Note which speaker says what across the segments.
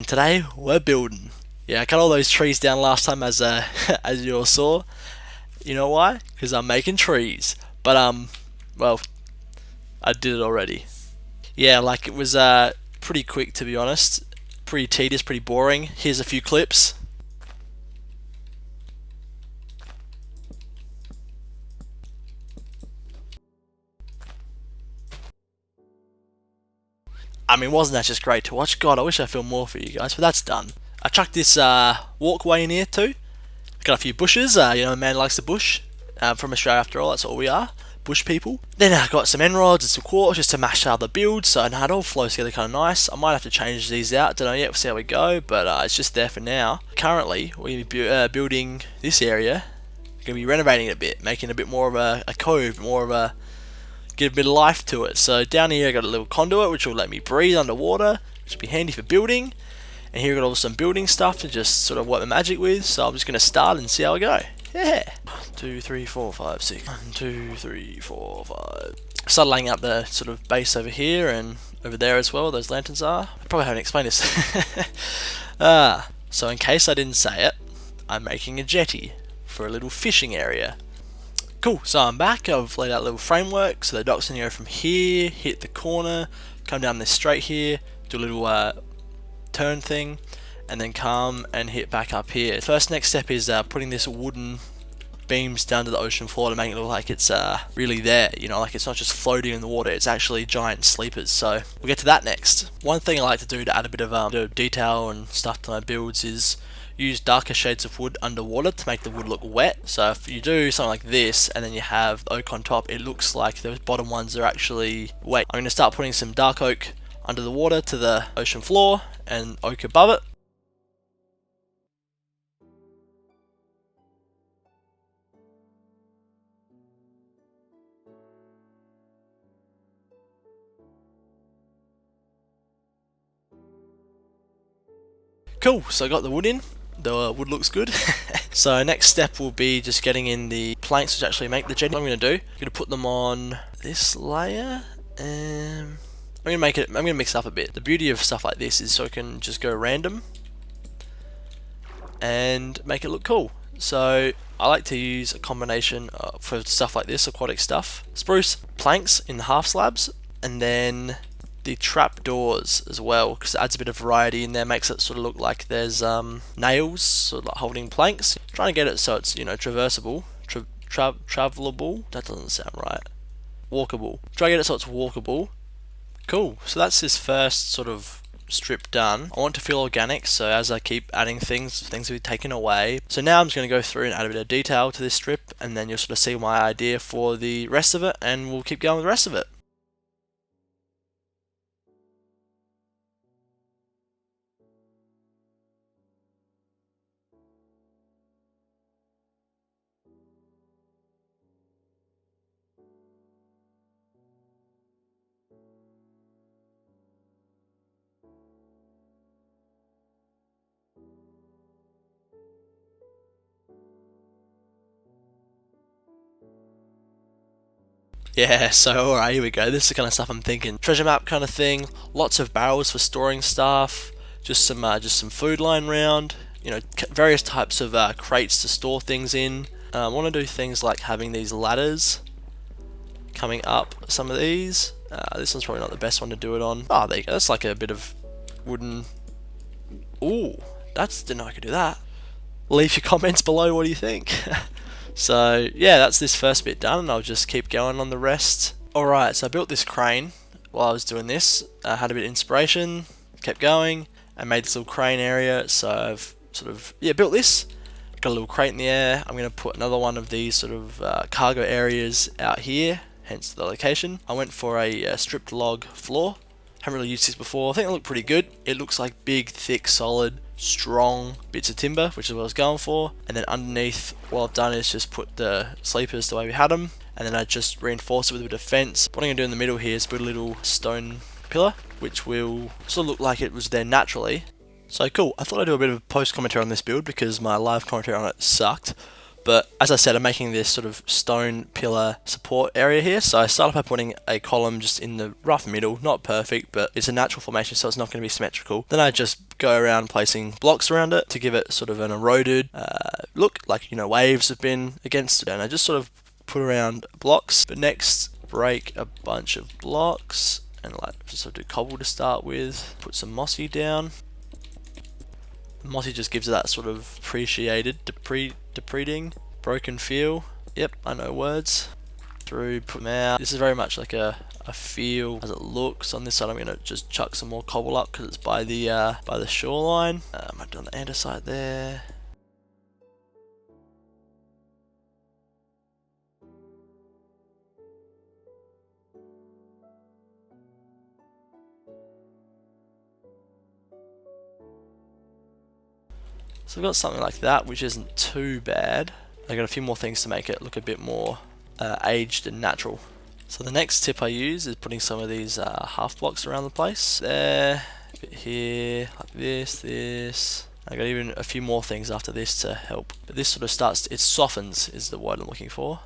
Speaker 1: Today we're building. Yeah, I cut all those trees down last time as as you all saw. You know why? Because I'm making trees. But well, I did it already. Yeah, like it was pretty quick to be honest. Pretty tedious, pretty boring. Here's a few clips. I mean, wasn't that just great to watch? God, I wish I filmed more for you guys, but that's done. I chucked this walkway in here too. Got a few bushes. You know, a man likes the bush. From Australia, after all, that's all we are. Bush people. Then I got some end rods and some quartz just to mash out the build, so now it all flows together kind of nice. I might have to change these out, don't know yet, we'll see how we go, but it's just there for now. Currently, we're going to be building this area. Going to be renovating it a bit, making it a bit more of a cove, more of a, give a bit of life to it. So down here I got a little conduit which will let me breathe underwater, which will be handy for building. And here I got all some building stuff to just sort of work my magic with, so I'm just going to start and see how we go. Yeah. 1, 2, 3, 4, 5, 6. 1, 2, 3, 4, 5. Started laying out the sort of base over here and over there as well. Those lanterns are. I probably haven't explained this. So in case I didn't say it, I'm making a jetty for a little fishing area. Cool. So I'm back. I've laid out a little framework. So the docks in here from here, hit the corner, come down this straight here, do a little turn thing, and then come and hit back up here. First next step is putting this wooden beams down to the ocean floor to make it look like it's really there, you know, like it's not just floating in the water, it's actually giant sleepers. So we'll get to that next. One thing I like to do to add a bit of detail and stuff to my builds is use darker shades of wood underwater to make the wood look wet. So if you do something like this and then you have oak on top, it looks like those bottom ones are actually wet. I'm going to start putting some dark oak under the water to the ocean floor and oak above it. Cool, so I got the wood in. The wood looks good. So next step will be just getting in the planks which actually make the jetty. What I'm going to do, I'm going to put them on this layer, and I'm going to mix it up a bit. The beauty of stuff like this is so it can just go random and make it look cool. So I like to use a combination for stuff like this, aquatic stuff. Spruce planks in the half slabs, and then the trap doors as well, because it adds a bit of variety in there, makes it sort of look like there's nails sort of like holding planks. Trying to get it so it's, you know, traversable, travelable. That doesn't sound right. Walkable. Try to get it so it's walkable. Cool. So that's this first sort of strip done. I want to feel organic, so as I keep adding things will be taken away. So now I'm just going to go through and add a bit of detail to this strip, and then you'll sort of see my idea for the rest of it, and we'll keep going with the rest of it. Yeah, so alright, here we go. This is the kind of stuff I'm thinking. Treasure map kind of thing. Lots of barrels for storing stuff. Just some food lying around. You know, various types of crates to store things in. I want to do things like having these ladders coming up. Some of these. This one's probably not the best one to do it on. Oh, there you go. That's like a bit of wooden. Ooh, didn't know I could do that. Leave your comments below. What do you think? So yeah, that's this first bit done, and I'll just keep going on the rest. Alright, so I built this crane while I was doing this. I had a bit of inspiration, kept going, and made this little crane area. So I've sort of, built this. Got a little crate in the air. I'm going to put another one of these sort of cargo areas out here, hence the location. I went for a stripped log floor. Haven't really used this before. I think it looked pretty good. It looks like big, thick, solid, strong bits of timber, which is what I was going for. And then underneath, what I've done is just put the sleepers the way we had them, and then I just reinforced it with a bit of fence. What I'm going to do in the middle here is put a little stone pillar, which will sort of look like it was there naturally. So cool, I thought I'd do a bit of post commentary on this build because my live commentary on it sucked. But as I said, I'm making this sort of stone pillar support area here. So I started by putting a column just in the rough middle, not perfect, but it's a natural formation, so it's not going to be symmetrical. Then I just go around placing blocks around it to give it sort of an eroded look, like, you know, waves have been against it. And I just sort of put around blocks. But next, break a bunch of blocks and like just sort of do cobble to start with. Put some mossy down. Mossy just gives it that sort of appreciated, depleting, broken feel. Yep, I know words. Through, put them out. This is very much like a feel as it looks. On this side, I'm going to just chuck some more cobble up because it's by the shoreline. I might do on the andesite there. So I've got something like that, which isn't too bad. I've got a few more things to make it look a bit more aged and natural. So the next tip I use is putting some of these half blocks around the place. There, a bit here, like this. I got even a few more things after this to help. But this sort of starts, it softens is the word I'm looking for.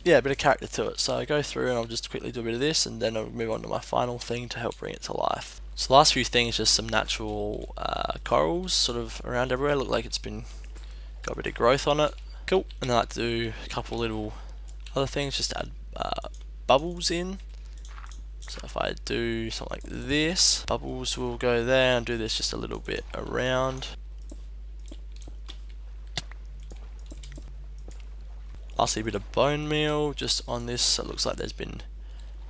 Speaker 1: Yeah, a bit of character to it. So I go through and I'll just quickly do a bit of this and then I'll move on to my final thing to help bring it to life. So the last few things, just some natural corals sort of around everywhere. Look like it's got a bit of growth on it. Cool. And then I like to do a couple little other things, just add bubbles in. So if I do something like this, bubbles will go there, and do this just a little bit around. Lastly, a bit of bone meal just on this, so it looks like there's been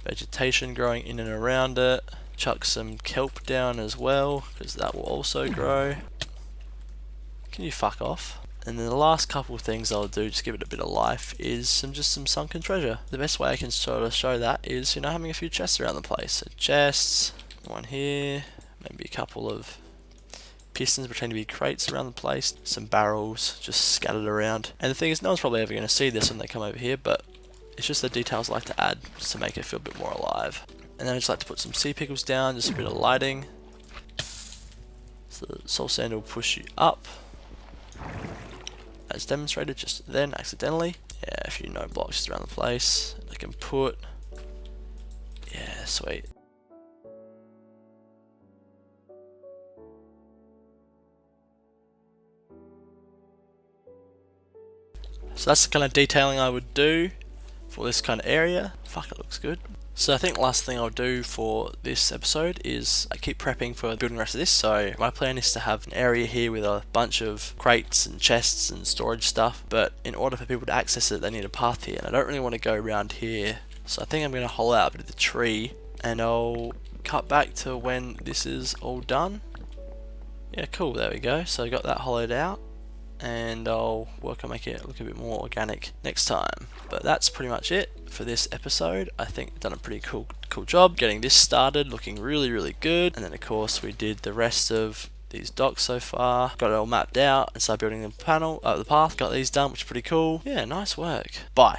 Speaker 1: vegetation growing in and around it. Chuck some kelp down as well, because that will also grow. Can you fuck off? And then the last couple of things I'll do, just give it a bit of life, is some sunken treasure. The best way I can sort of show that is, you know, having a few chests around the place. So chests, one here, maybe a couple of pistons pretending to be crates around the place, some barrels just scattered around. And the thing is, no one's probably ever going to see this when they come over here, but it's just the details I like to add just to make it feel a bit more alive. And then I just like to put some sea pickles down, just a bit of lighting. So the soul sand will push you up, as demonstrated just then accidentally. Yeah, a few no blocks just around the place. I can put, yeah, sweet. So that's the kind of detailing I would do for this kind of area. Fuck, it looks good. So I think last thing I'll do for this episode is I keep prepping for building the rest of this. So my plan is to have an area here with a bunch of crates and chests and storage stuff. But in order for people to access it, they need a path here. And I don't really want to go around here. So I think I'm going to hollow out a bit of the tree. And I'll cut back to when this is all done. Yeah, cool. There we go. So I got that hollowed out. And I'll work on making it look a bit more organic next time. But that's pretty much it for this episode. I think I've done a pretty cool job getting this started, looking really good. And then of course we did the rest of these docks so far, got it all mapped out and started building the path, got these done, which is pretty cool. Yeah, nice work. Bye.